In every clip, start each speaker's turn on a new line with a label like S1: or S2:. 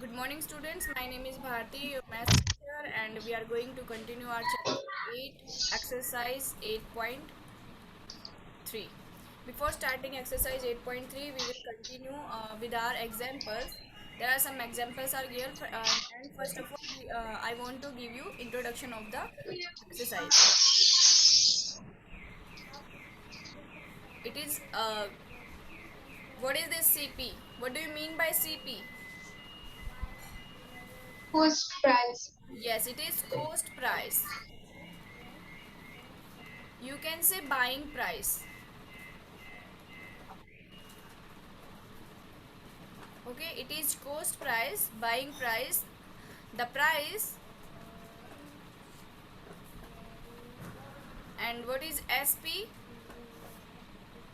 S1: Good morning, students. My name is Bharti, your math teacher, and we are going to continue our chapter 8, exercise 8.3. Before starting exercise 8.3, we will continue with our examples. There are some examples are here, and first of all, I want to give you introduction of the exercise. It is what is this CP? What do you mean by CP?
S2: Cost price.
S1: Yes, it is cost price. You can say buying price. Okay, it is cost price, buying price, the price, and what is SP?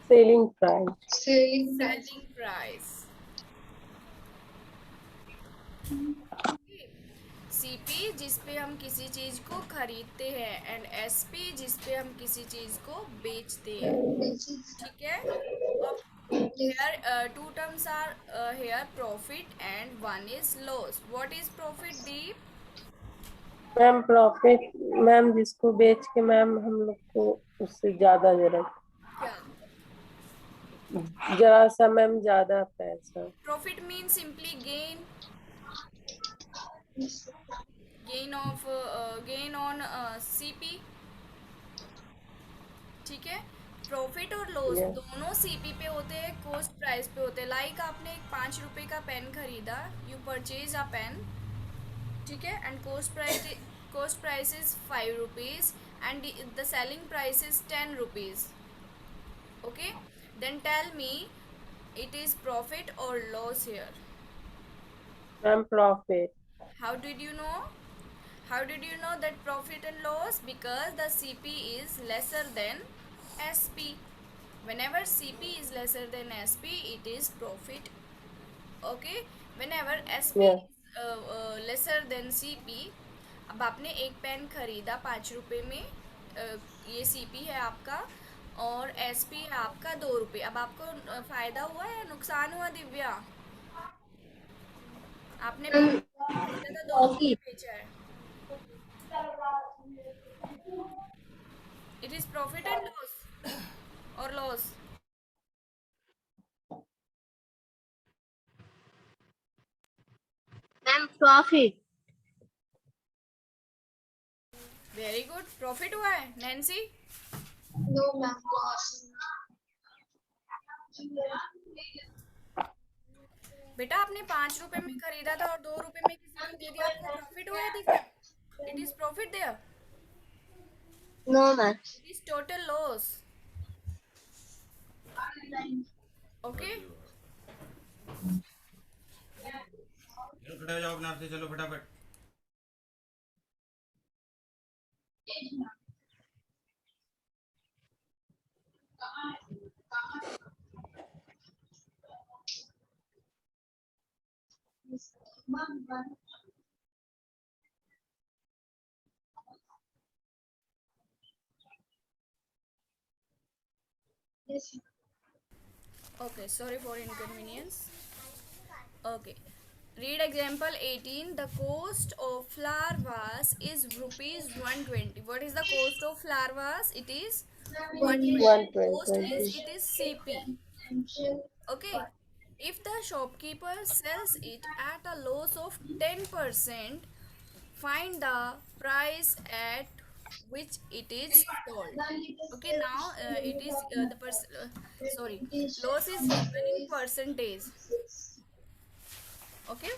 S3: Selling price.
S2: Selling price.
S1: Selling price. CP जिस पे हम किसी चीज को खरीदते हैं and SP जिस पे हम किसी चीज को बेचते हैं.
S2: This is
S1: ठीक है. अब
S2: yes.
S1: here two terms are here profit and one is loss. What is profit, Deep?
S3: Ma'am profit, ma'am जिसको बेच के मैम हम लोग को उससे ज्यादा
S1: क्या?
S3: जरा सा मैम ज्यादा पैसा.
S1: Profit means simply gain,
S2: Yes.
S1: gain on CP. ठीक है. Profit or loss
S3: Yes.
S1: दोनों सीपी पे होते हैं, कॉस्ट प्राइस पे होते हैं. लाइक आपने एक 5 रुपए का पेन खरीदा, यू परचेज अ पेन. ठीक है. And cost price is 5 rupees and the selling price is 10 rupees. Okay. Then tell me, it is profit or loss here.
S3: Ma'am profit.
S1: How did you know? How did you know that profit and loss? Because the CP is lesser than SP. Whenever CP is lesser than SP, it is profit. Okay. Whenever SP
S3: Yes.
S1: is lesser than CP, अब आपने एक pen खरीदा 5 रुपए में, ये CP है आपका और SP है आपका 2 रुपए. अब आपको फायदा हुआ या नुकसान हुआ, दिव्या? आपने 5 रुपए में खरीदा था, 2 रुपए में बेचा है. It is profit and loss or loss.
S4: Ma'am profit.
S1: Very good. Profit हुआ है. नैन्सी?
S2: No, ma'am. Loss.
S1: बेटा आपने 5 रुपए में खरीदा था और 2 रुपए में किसी को दे दिया, आपको प्रॉफिट हुआ है, Divya? It is profit there.
S4: No ma'am.
S1: It is total loss. Okay.
S5: चलो खड़े हो जाओ अपने आप से, चलो फटाफट.
S2: Yes.
S1: Okay, sorry for inconvenience. Okay. Read example 18. The cost of flour vase is rupees 120. What is the cost of flour vase? It is 120.
S3: 120.
S1: Cost is, it is CP. Okay. If the shopkeeper sells it at a loss of 10%, find the price at which it is sold. Okay, now it is sorry, loss is given in percentage. Okay.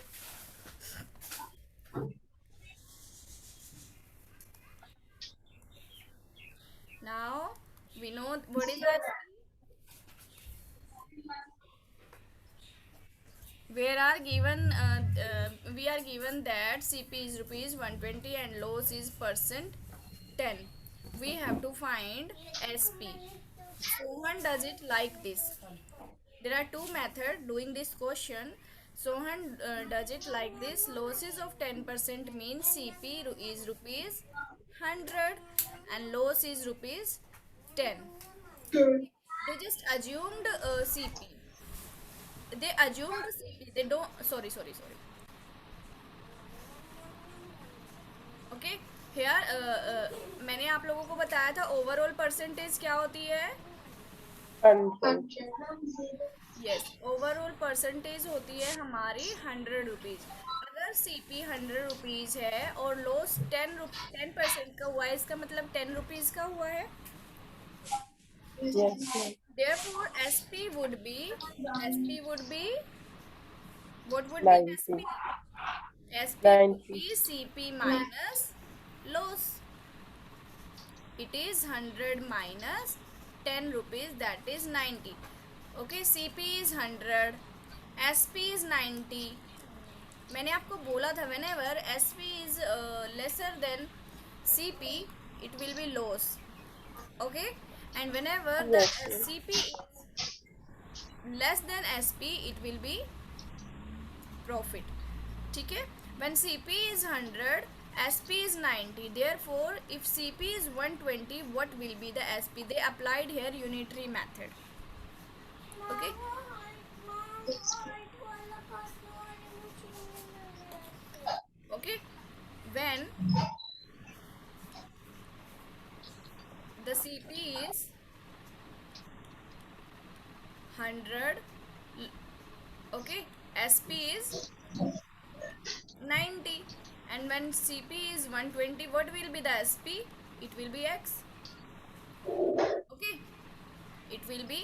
S1: Now we know what is SP. Where are given we are given that CP is rupees 120 and loss is percent 10. We have to find SP. Sohan does it like this. There are two methods doing this question. Sohan does it like this. Losses of 10% means CP is rupees 100 and loss is rupees 10. They just assumed CP. They assumed CP. They don't. Sorry. Okay hair मैंने आप लोगों को बताया था overall percentage क्या होती है.
S3: 100.
S2: 100.
S1: Yes overall percentage होती है हमारी 100 रुपीज़. अगर सीपी 100 रुपीज़ है और लॉस 10% का हुआ है, इसका मतलब 10 रुपीज़ का हुआ है.
S3: Yes, ma'am.
S1: Therefore, SP would be what would be
S3: 90.
S1: SP? SP would
S3: 90.
S1: be CP minus loss. It is 100 minus 10 rupees, that is 90. Okay, CP is 100, SP is 90. मैंने आपको बोला था whenever SP is lesser than CP, it will be loss. Okay, and whenever the
S3: Yes, ma'am.
S1: CP is less than SP, it will be profit. ठीक है. When CP is 100, SP is 90. Therefore, if CP is 120, what will be the SP? They applied here unitary method. Okay. Okay. When the CP is 100, okay, SP is 90, and when CP is 120, what will be the SP? It will be X. Okay, it will be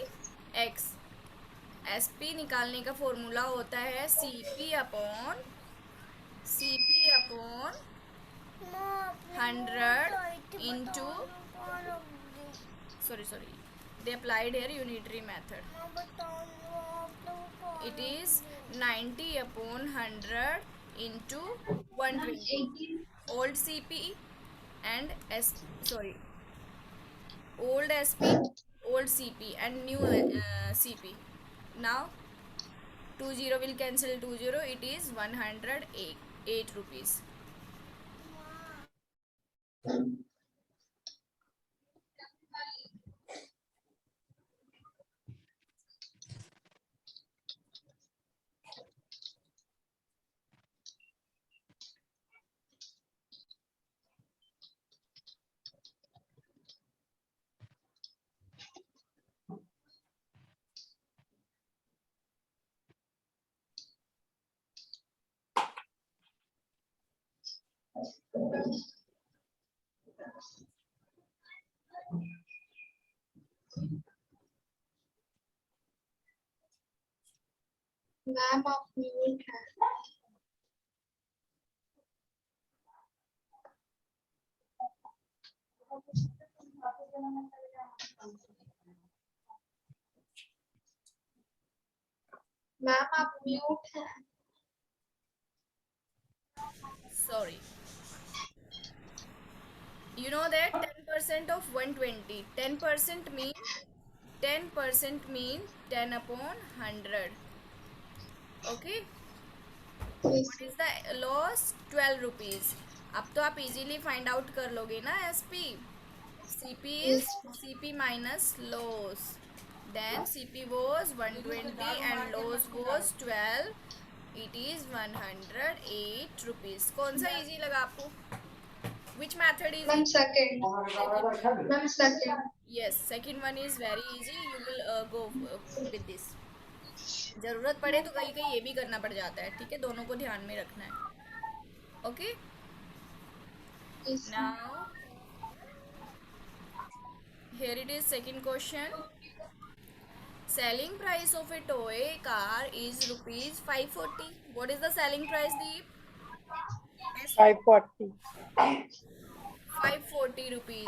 S1: X. SP निकालने का formula होता है CP upon 100 into sorry they applied here unitary method. It is 90 upon 100 into 120. Old CP and old SP, old CP and new CP. Now 20 will cancel 20. It is 108 rupees.
S2: Ma'am आप mute है. Ma'am आप mute है.
S1: Sorry. You know that 10% of 120. 10% mean 10 upon 100. Okay. What is the loss? 12 rupees. अब तो आप easily find out कर लोगे ना SP. CP is CP minus loss. Then CP was 120 and loss was 12. It is 108 rupees. कौन सा easy लगा आपको? Which method is
S2: ma'am
S1: easy?
S2: Second. Ma'am second.
S1: Yes, second one is very easy. You will go with this. जरूरत पड़े तो कहीं कहीं ये भी करना पड़ जाता है. ठीक है, दोनों को ध्यान में रखना है. Okay. Now here it is second question. Selling price of a toy car is rupees 540. What is the selling price, Deep?
S3: 540.
S1: 540 rupees.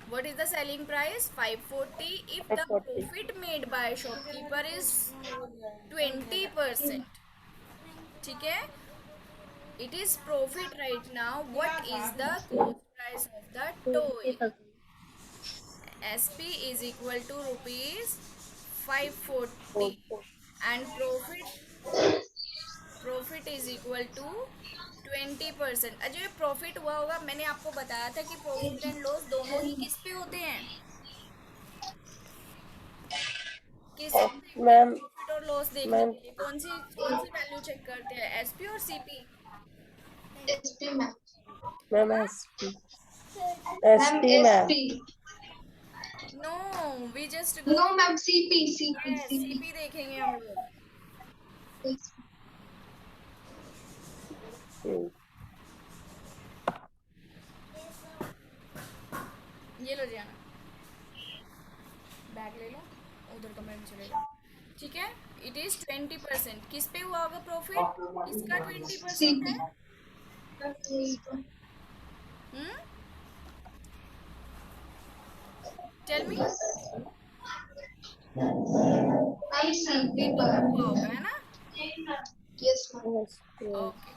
S1: What is the selling price? 540. If the
S3: 540.
S1: profit made by shopkeeper is 20%. ठीक है? It is profit right now. What is the cost price of the toy? SP is equal to rupees 540 and profit is equal to 20%. Ajay profit हुआ होगा. मैंने आपको बताया था कि profit and loss दोनों ही किस पे होते हैं? किस
S3: मैम
S1: प्रॉफिट और लॉस देखने
S3: मैम
S1: के लिए कौन सी वैल्यू चेक करते हैं, एसपी और CP?
S2: SP ma'am.
S3: Ma'am SP
S2: ma'am
S3: SP ma'am
S2: SP.
S1: No, we just go,
S2: no ma'am CP CP
S1: yes
S2: CP.
S1: CP देखेंगे हम लोग। ये लो जाना, बैग ले लो, उधर कमरे में चले जाओ। ठीक है, इट इज 20%। किस पे हुआ होगा प्रॉफिट? किसका 20%
S2: सीपी।
S1: है? Tell me.
S2: मैम सीपी पर।
S1: हुआ होगा, है ना?
S2: Yes ma'am.
S1: Okay.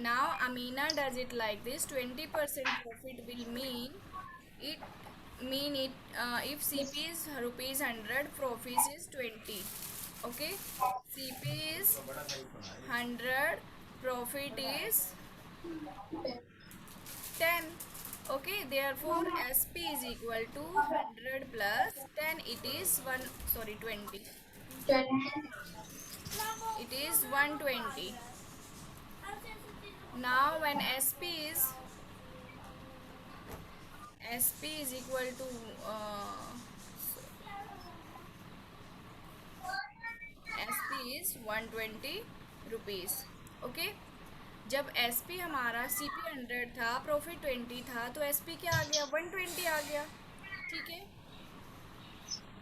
S1: Now Amina does it like this. 20% profit will mean it if CP is rupees 100, profit is 20. Okay. CP is 100, profit is 10. Okay. Therefore SP is equal to 100 plus 10. It is 20.
S2: 20।
S1: It is 120. Now when SP is equal to SP is 120 rupees. Okay, जब SP हमारा CP 100 था, profit 20 था, तो SP क्या आ गया? 120 आ गया। ठीक है,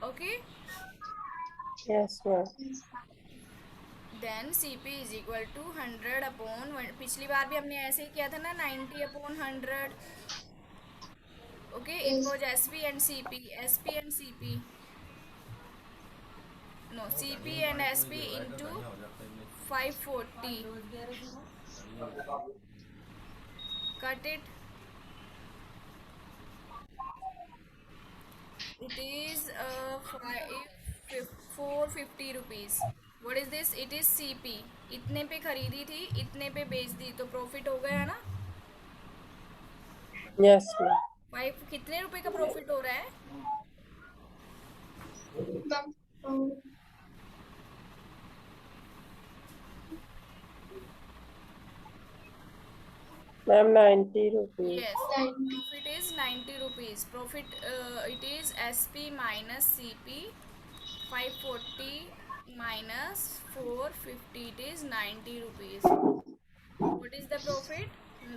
S1: okay.
S3: Yes ma'am
S1: then CP is equal to 100 upon, पिछली बार भी हमने ऐसे ही किया था ना, 90 upon 100। Okay, it was SP and CP no CP and SP into 540, cut it, it is 450 rupees. What is this? It is CP। इतने पे खरीदी थी, इतने पे बेच दी, तो प्रॉफिट हो गया ना।
S3: यस मैम
S1: 5 कितने रुपए का प्रॉफिट हो रहा है?
S2: Ma'am
S3: ma'am 90 rupees
S1: Yes, profit is 90 rupees. Profit, it is SP minus CP, 540 minus 450, it is 90 rupees. What is the profit?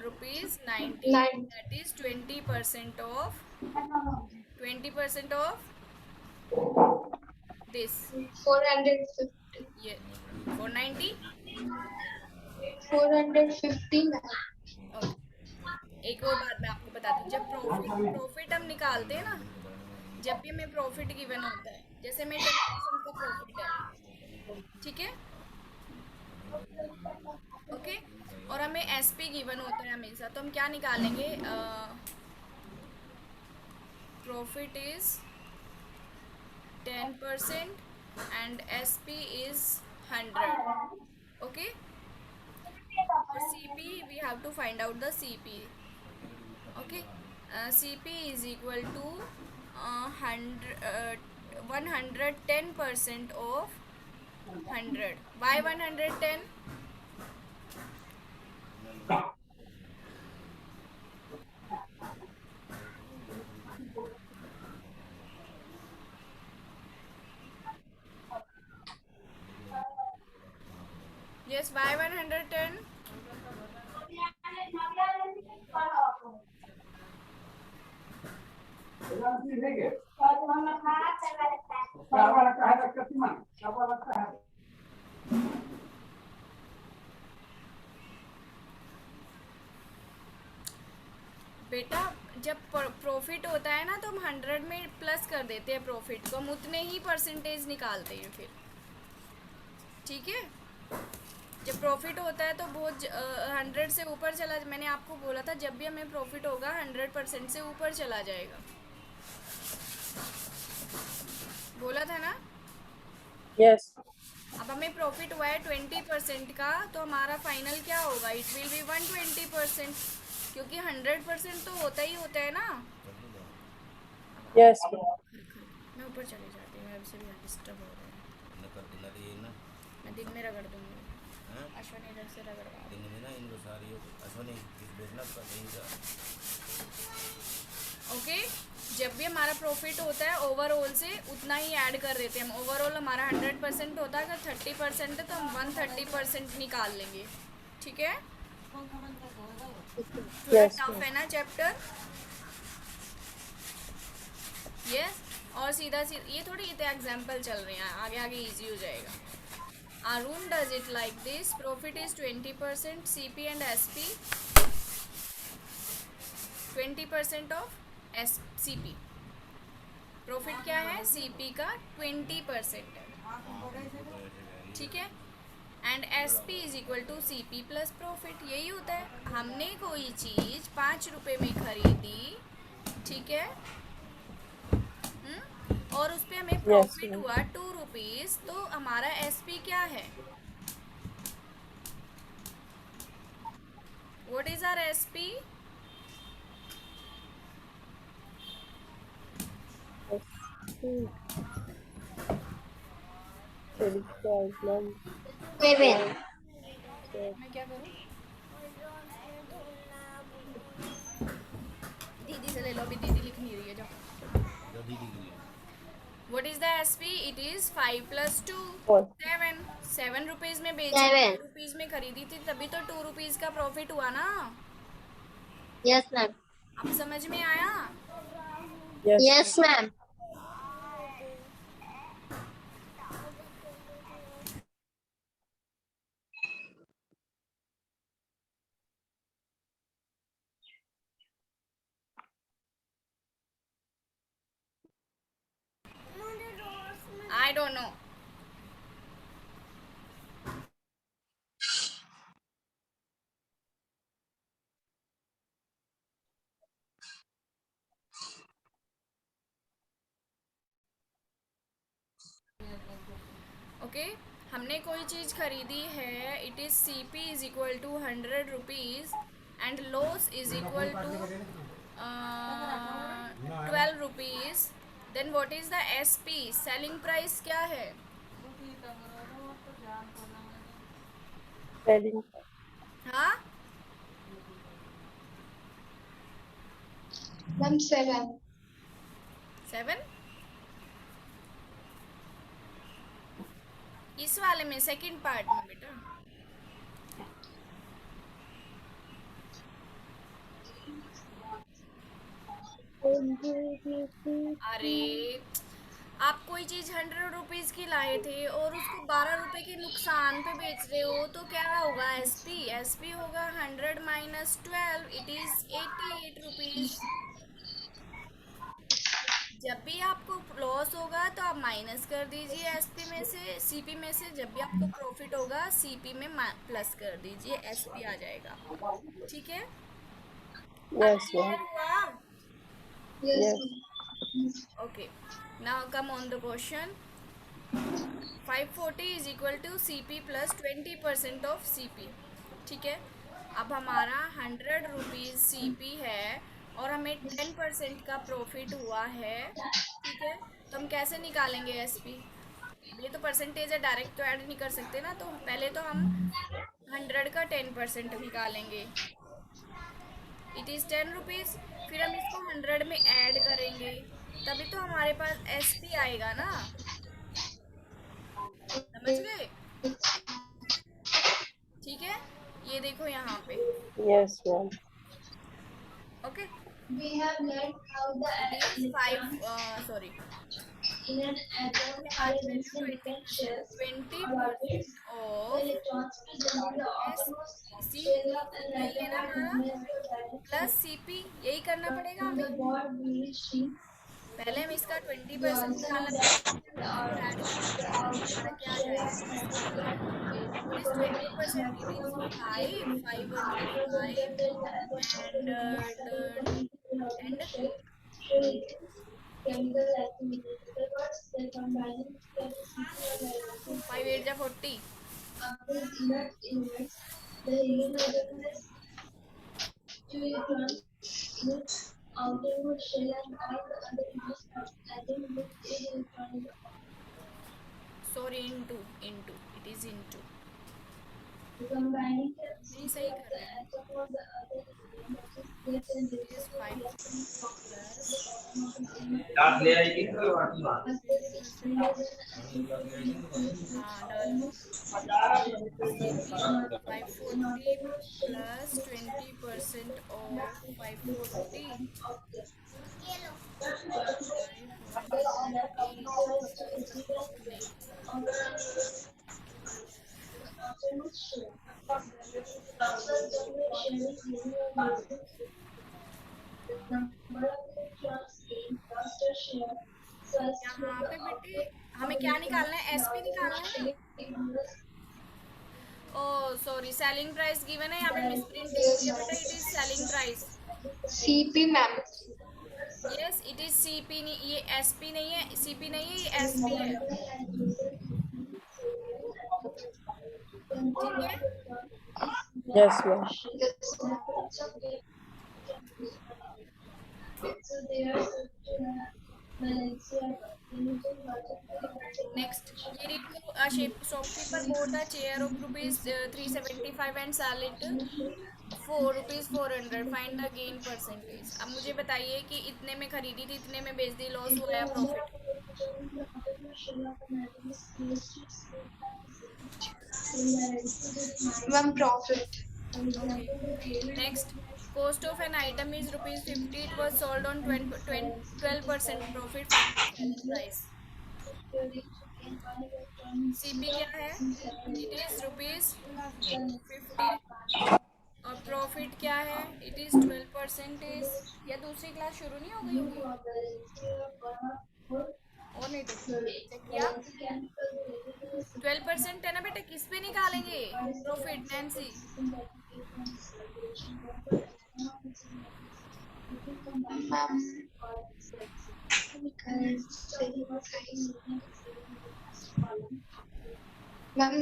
S1: Rupees 90.
S2: 9।
S1: That is 20% of 20% of this.
S2: 450।
S1: Yeah, 490.
S2: 450 ma'am.
S1: Okay. एक और बात मैं आपको बताती हूँ, जब प्रॉफिट हम निकालते हैं ना, जब भी हमें प्रॉफिट गिवन होता है, जैसे में 10% का प्रॉफिट है, ठीक है, ओके, और हमें एसपी गिवन होता है हमेशा, तो हम क्या निकालेंगे? Profit is 10% and SP is 100। Okay, for CP we have to find out the CP. Okay, CP is equal to 110% of 100. Why 110? Yes, why 110? बेटा, जब प्रॉफिट होता है ना, तो हम 100 में प्लस कर देते हैं प्रॉफिट को, हम उतने ही परसेंटेज निकालते हैं फिर। ठीक है, जब प्रॉफिट होता है तो बहुत 100 से ऊपर चला, मैंने आपको बोला था जब भी हमें प्रॉफिट होगा 100% से ऊपर चला जाएगा, बोला था ना।
S3: यस
S1: अब हमें प्रॉफिट हुआ है 20% का, तो हमारा फाइनल क्या होगा? इट विल बी 120%, क्योंकि 100% तो होता ही होता है ना।
S3: यस
S1: मैं ऊपर चले जाती हूँ, वैसे भी डिस्टर्ब हो रहा है।
S5: न कर देना तो ये ना
S1: मैं दिन में रगड़ दूंगी।
S5: हैं
S1: अश्विन इधर से रगड़वा
S5: दिन में ना इनको सारी अश्वनी किस बेचना का इनका
S1: ओके। जब भी हमारा प्रॉफिट होता है ओवरऑल से उतना ही ऐड कर देते हैं हम। ओवरऑल हमारा 100% होता है, अगर 30% है तो हम 130% निकाल लेंगे। ठीक है, थोड़ा
S3: Yes,
S1: टफ
S3: ma'am.
S1: है ना चैप्टर। यस, और सीधा सीधा ये थोड़ी, ये तो एग्जाम्पल चल रहे हैं, आगे आगे इजी हो जाएगा। Arun does it like this. Profit is 20%, CP and SP 20% of CP। Profit क्या है, CP का 20% है। ठीक है, and SP is equal to CP plus profit. यही होता है, हमने कोई चीज 5 रुपए में खरीदी, ठीक है, और उस पे हमें प्रॉफिट
S3: ma'am.
S1: हुआ 2 रुपीज, तो हमारा SP क्या है, what is our SP?
S3: Credit card, ma'am.
S4: 7.
S1: मैं क्या करूँ, दीदी से ले लो, अभी दीदी लिख नहीं रही है, जाओ।
S5: जो दीदी के लिए
S1: What is the SP? It is 5 plus 2
S3: Four.
S1: 7। 7 rupees में बेची,
S4: 7.
S1: 2 रुपीज में खरीदी थी, तभी तो 2 रुपीज का प्रॉफिट हुआ ना।
S4: Yes, ma'am.
S1: अब समझ में आया?
S3: Yes,
S4: Yes, ma'am.
S1: I don't know. Okay, हमने कोई चीज खरीदी है, it is CP is equal to 100 rupees and loss is equal to 12 rupees. Then what is the SP? Selling price क्या है?
S3: selling.
S1: हाँ,
S2: Ma'am, 7.
S1: 7। इस वाले में सेकंड पार्ट में बेटा, अरे आप कोई चीज 100 रुपीज की लाए थे और उसको 12 रुपए के नुकसान पे बेच रहे हो, तो क्या होगा SP होगा 100 माइनस 12, इट इज 88 रुपीज। जब भी आपको लॉस होगा तो आप माइनस कर दीजिए SP में से, CP में से। जब भी आपको प्रॉफिट होगा CP में प्लस कर दीजिए, SP आ जाएगा। ठीक है, अब
S3: Yes,
S1: क्लियर
S3: ma'am.
S1: हुआ?
S2: Yes,
S3: Yes.
S2: ma'am.
S1: Okay, now come on the question. 540 is equal to CP plus 20% of CP। ठीक है, अब हमारा 100 रुपीज़ CP है और हमें 10% का प्रॉफिट हुआ है। ठीक है, तो हम कैसे निकालेंगे SP? ये तो परसेंटेज है, डायरेक्ट तो ऐड नहीं कर सकते ना, तो पहले तो हम 100 का 10% निकालेंगे, इट इज़ 10 रुपीज़। फिर हम इसको 100 में ऐड करेंगे, तभी तो हमारे पास SP आएगा ना। समझ गए? ठीक है, ये देखो यहाँ पे।
S3: Yes, ma'am.
S1: Okay,
S2: We have learned how the
S1: it is 5 sorry,
S2: in an atom
S1: हमारी
S2: are
S1: value
S2: in
S1: 20%,
S2: different
S1: 20%
S2: the
S1: of
S2: electrons present in the outermost
S1: see,
S2: shell of an
S1: यही है
S2: atom
S1: ना
S2: are
S1: हमारा,
S2: witnessed the direct
S1: plus CP, यही करना पड़ेगा
S2: in the
S1: हमें।
S2: board we see
S1: पहले हम इसका
S2: we
S1: 20%
S2: also know
S1: निकालना
S2: that
S1: पड़ेगा,
S2: the
S1: फिर ऐड करना
S2: the
S1: पड़ेगा, तो हमारा
S2: outermost
S1: क्या आ
S2: shell
S1: जाएगा,
S2: of an
S1: SP uh
S2: atom are
S1: जाएगा। What is
S2: because it is
S1: 20%? It is
S2: maximum of 8
S1: 5, 515,
S2: represents that the atom
S1: and
S2: contains matter in the
S1: and
S2: outermost shell. So it is chemical activity. The words that combining the
S1: 5 8 जा 40।
S2: of these inert elements, the helium atom two electrons in its outermost shell and all the other mass atoms with 8 electrons.
S1: Sorry into into it is into
S2: Combining the
S1: नहीं सही कर रहे हैं
S2: atom of the other element that is split and
S1: it is 540 plus
S5: class ले आई थी तो बाकी बात
S1: 20%
S5: क्लास ले आई थी तो बाकी
S1: हाँ डालो CP 540 प्लस 20% ऑफ 540 यहाँ पे बेटे हमें क्या निकालना है एसपी निकालना है ओ सॉरी सेलिंग प्राइस गिवन है यहाँ पे मिस प्रिंटिंग हुई है बेटा it is selling price
S2: CP ma'am
S1: yes it is CP नहीं ये एसपी नहीं है सीपी नहीं है ये एसपी है ठीक है
S3: यस मैम।
S1: नेक्स्ट ये रीड करो shopkeeper bought the chair of rupees 375 and sell it 4 rupees 400 find the gain percentage. अब मुझे बताइए कि इतने में खरीदी थी इतने में बेच दी लॉस हुआ या profit
S2: ma'am profit
S1: next cost of an item is rupees 50 it was sold on 12% profit selling price cp क्या है it is rupees 50 और प्रॉफिट क्या है इट इज 12% या दूसरी क्लास शुरू नहीं हो गई होगी और नहीं तो चेक किया 12% है ना बेटा किस पे निकालेंगे profit Nancy
S2: ma'am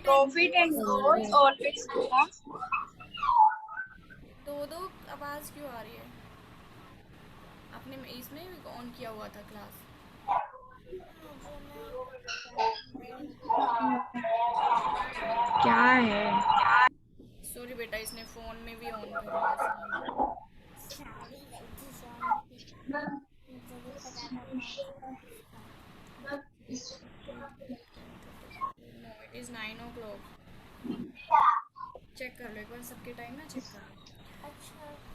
S1: profit
S2: and loss always
S1: दो आवाज क्यों आ रही है आपने इसमें ऑन किया हुआ था क्लास
S2: क्या है
S1: सॉरी बेटा इसने फोन में भी ऑन कर लिया no it is 9 o'clock check कर लो एक बार सबके टाइम ना चेक कर लो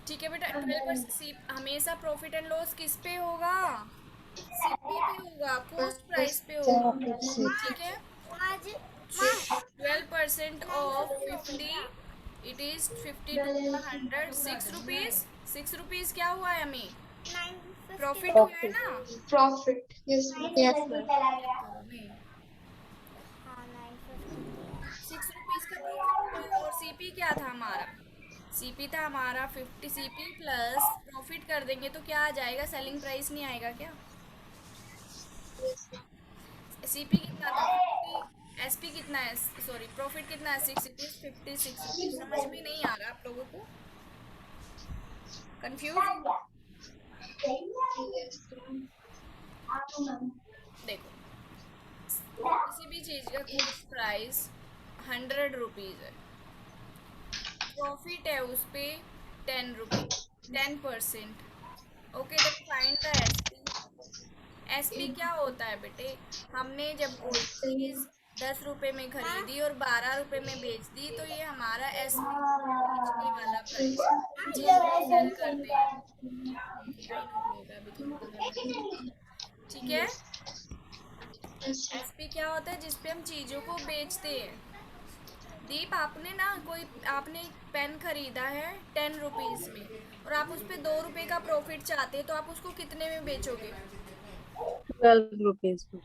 S1: ठीक है बेटा 12% हमेशा प्रॉफिट एंड लॉस किस पे होगा सीपी पे होगा कॉस्ट प्राइस पे होगा ठीक है 12% of 50 it is 50 to 100 6 rupees क्या हुआ है हमें प्रॉफिट हुआ है ना
S2: profit yes
S4: Yes, ma'am.
S1: 6 rupees का प्रॉफिट हुआ और सीपी क्या था हमारा सीपी था हमारा 50 सीपी प्लस प्रॉफिट कर देंगे तो क्या आ जाएगा सेलिंग प्राइस नहीं आएगा क्या सीपी कितना था एसपी कितना है सॉरी प्रॉफिट कितना है 6 इट इज 56 समझ में नहीं आ रहा आप लोगों को कंफ्यूज देखो किसी भी चीज का कॉस्ट प्राइस 100 रुपीज है प्रॉफिट है उस पे 10 रुपीज 10% ओके तो फाइंड द एसपी एसपी क्या होता है बेटे हमने जब कोई चीज 10 रुपए में खरीदी और 12 रुपए में बेच दी तो ये हमारा एसपी बेचने वाला प्राइस चीज सेल करते हैं ठीक है एसपी क्या होता है जिसपे हम चीजों को बेचते हैं दीप आपने ना कोई आपने पेन खरीदा है 10 रुपीज में और आप उस पे 2 रुपए का प्रॉफिट चाहते हैं तो आप उसको कितने में बेचोगे
S3: 12 रुपीज में।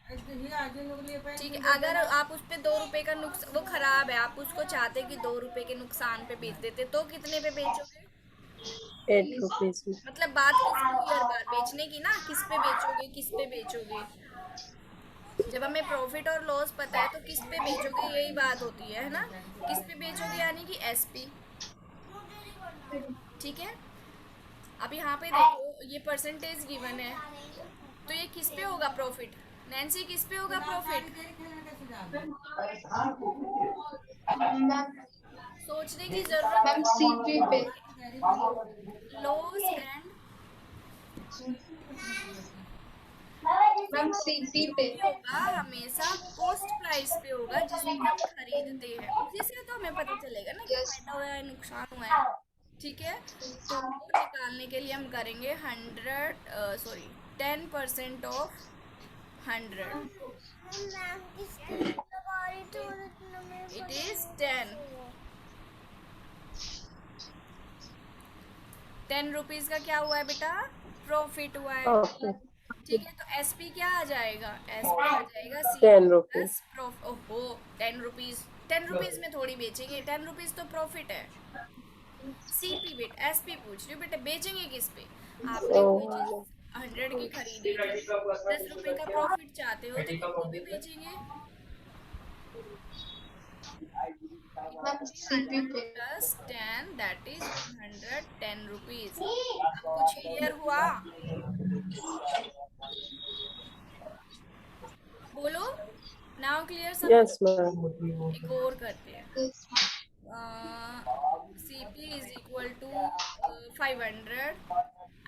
S1: ठीक है अगर आप उस पे 2 रुपए का नुकसान वो खराब है आप उसको चाहते कि 2 रुपए के नुकसान पे बेच देते तो कितने पे बेचोगे
S3: 8 रुपीज में।
S1: मतलब बात किसकी हुई हर बार बेचने की ना किस पे बेचोगे किस पे बेचोगे जब हमें प्रॉफिट और लॉस पता है तो किस पे बेचोगे यही बात होती है ना किस पे बेचोगे यानी कि एसपी ठीक है अब यहाँ पे देखो ये परसेंटेज गिवन है तो ये किस पे होगा प्रॉफिट नैन्सी किस पे होगा प्रॉफिट?
S2: मैम
S1: सोचने की जरूरत
S2: मैम सीपी पे
S1: लॉस एंड
S2: मैम सीपी
S1: जो
S2: पे
S1: भी होगा हमेशा कॉस्ट प्राइस पे होगा जिससे हम खरीदते हैं, उसी से तो हमें पता चलेगा ना कि
S2: यस
S1: फायदा हुआ है नुकसान हुआ है। ठीक है, तो वो निकालने के लिए हम करेंगे 10% ऑफ 100, इट इज 10 रुपीज का क्या हुआ है बेटा? प्रॉफिट हुआ है।
S3: ओके,
S1: ठीक है, तो एसपी क्या आ जाएगा? एसपी आ जाएगा सी
S3: 10 रुपीज।
S1: प्लस प्रॉफ ओहो 10 रुपीज में थोड़ी बेचेंगे, 10 रुपीज तो प्रॉफिट है। सीपी बेट एसपी पूछ रही हूँ बेटा, बेचेंगे किस पे? आपने कोई चीज 100 की खरीदी थी, 10 रुपए का प्रॉफिट चाहते हो तो कितने में बेचेंगे?
S2: मैम सीपी पे
S1: प्लस 10 दैट इज 110 रुपीज। अब कुछ क्लियर हुआ? बोलो, नाउ क्लियर सब?
S3: Yes ma'am.
S1: एक और करते हैं।
S2: Yes
S1: CP is equal to 500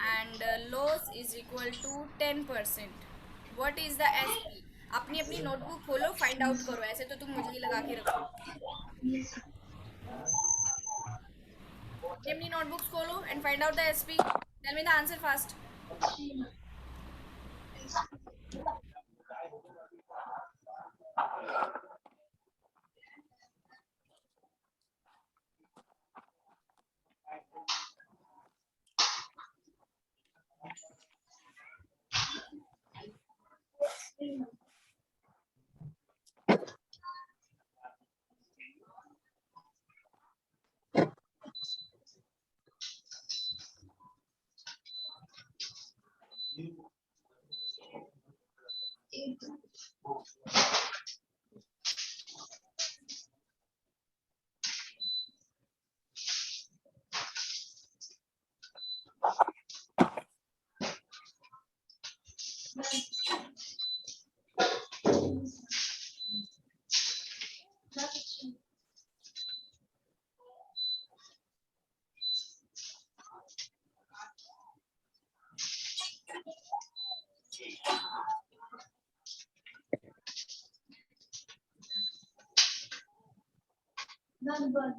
S1: and loss is equal to 10%. What is the SP? अपनी अपनी नोटबुक खोलो, फाइंड आउट करो, ऐसे तो तुम मुझे ही लगा के रखो। अपनी अपनी नोटबुक्स खोलो and find out the SP। Tell me the answer fast.
S2: Number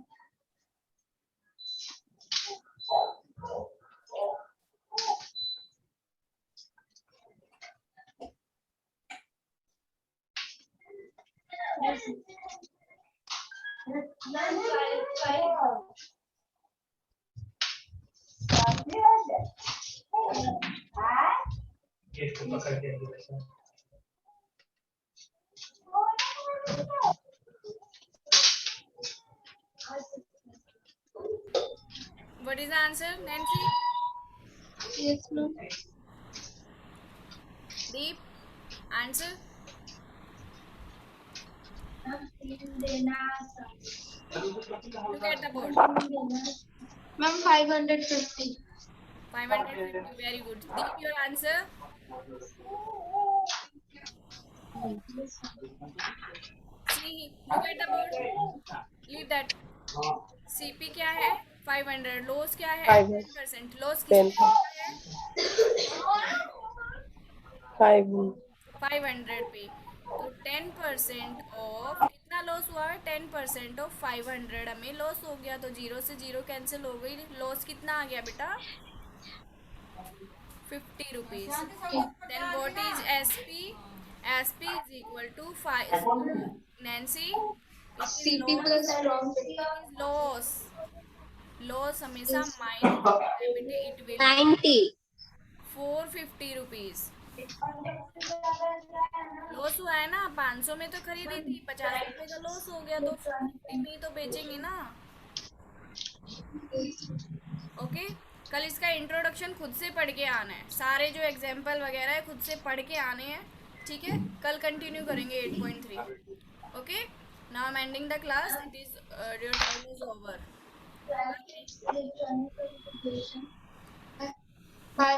S6: इसको पकड़ के
S1: What is the answer, Nancy?
S2: Yes ma'am
S1: Deep, answer. Look at the board.
S2: Ma'am 550
S1: 550. Very good. Deep, your answer. See, look at the board. Leave that. CP क्या है? 500. Loss क्या है?
S3: 500.
S1: 10%. Loss किसका है? 500 पे। तो 10% ऑफ कितना लॉस हुआ है? 10% ऑफ 500 हमें लॉस हो गया, तो 0 से 0 कैंसिल हो गई। लॉस कितना आ गया बेटा? 50 rupees. Then what is SP? SP is equal to 5 Nancy,
S2: CP plus profit
S1: loss. Loss हमेशा माइनस बेटे, इट विल
S4: 90.
S1: 450 रुपीज। लॉस हुआ है ना, 500 में तो खरीदी थी, 50 रुपए का लॉस हो गया, तो 450 में ही तो बेचेंगे ना। ओके, कल इसका इंट्रोडक्शन खुद से पढ़ के आना है, सारे जो एग्जाम्पल वगैरह है खुद से पढ़ के आने हैं। ठीक है, कल कंटिन्यू करेंगे 8.3। Okay, now I am ending the class, it is your time is over.
S2: Bye.